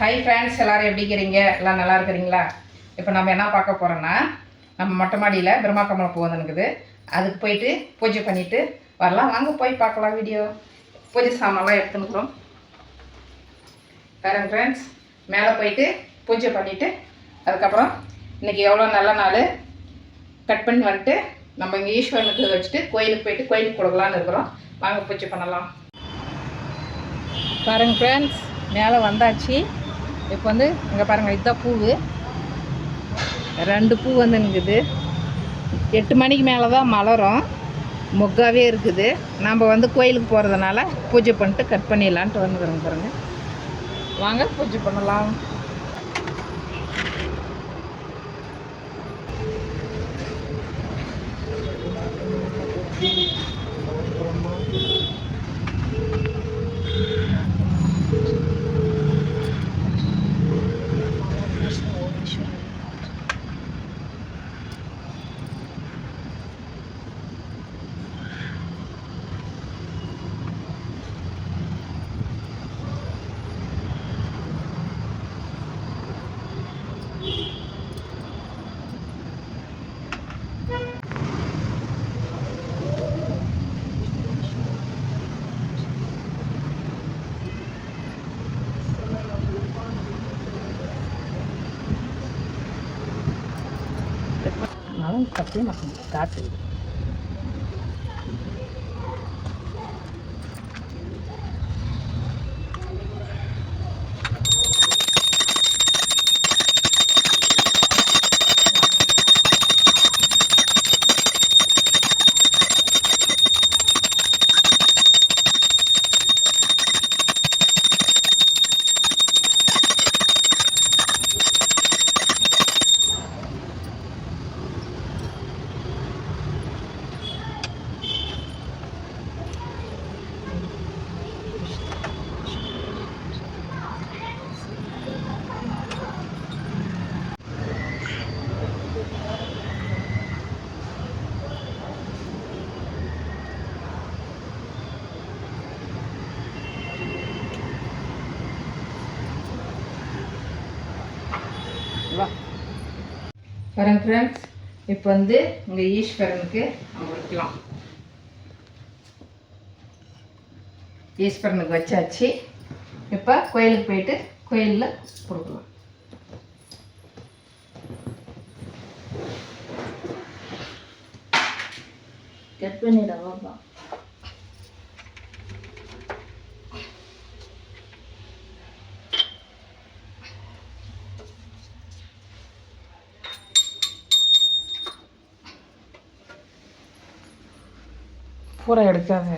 Hi friends, எல்லோரும் எப்படி இருக்கிறீங்க? எல்லாம் நல்லா இருக்கிறீங்களா? இப்போ நம்ம என்ன பார்க்க போகிறோன்னா, நம்ம மொட்டை மாடியில் பிரம்மாக்கமலம் பூ வந்துருக்குது. அதுக்கு போயிட்டு பூஜை பண்ணிவிட்டு வரலாம். வாங்க போய் பார்க்கலாம். வீடியோ பூஜை சாமான்லாம் எடுத்துன்னுக்குறோம். பாருங்க ஃப்ரெண்ட்ஸ், மேலே போயிட்டு பூஜை பண்ணிவிட்டு அதுக்கப்புறம் இன்றைக்கி எவ்வளோ நல்ல நாள் கட் பண்ணி வந்துட்டு நம்ம இங்கே ஈஸ்வரனுக்கு வச்சுட்டு கோயிலுக்கு போயிட்டு கோயிலுக்கு கொடுக்கலான்னு இருக்கிறோம். வாங்க பூஜை பண்ணலாம். பாருங்க ஃப்ரெண்ட்ஸ், மேலே வந்தாச்சு. இப்போ வந்து இங்கே பாருங்கள், இதுதான் பூவு. 2 பூ வந்து இருக்குது. 8 மணிக்கு மேலே தான் மலரும், மொக்காவே இருக்குது. நம்ம வந்து கோயிலுக்கு போகிறதுனால பூஜை பண்ணிட்டு கட் பண்ணிடலான்ட்டு வந்துக்கிறோங்க. பாருங்கள், வாங்க பூஜை பண்ணலாம். tapi makin dekat. பாருங்க ஃப்ரெண்ட்ஸ், இப்போ வந்து இங்கே ஈஸ்வரனுக்கு நம்ம வைக்கலாம். ஈஸ்வரனுக்கு வச்சாச்சு. இப்போ கோயிலுக்கு போயிட்டு கோயிலில் கொடுக்கலாம். கட் பண்ணிடவா? பூரா எடுக்காத.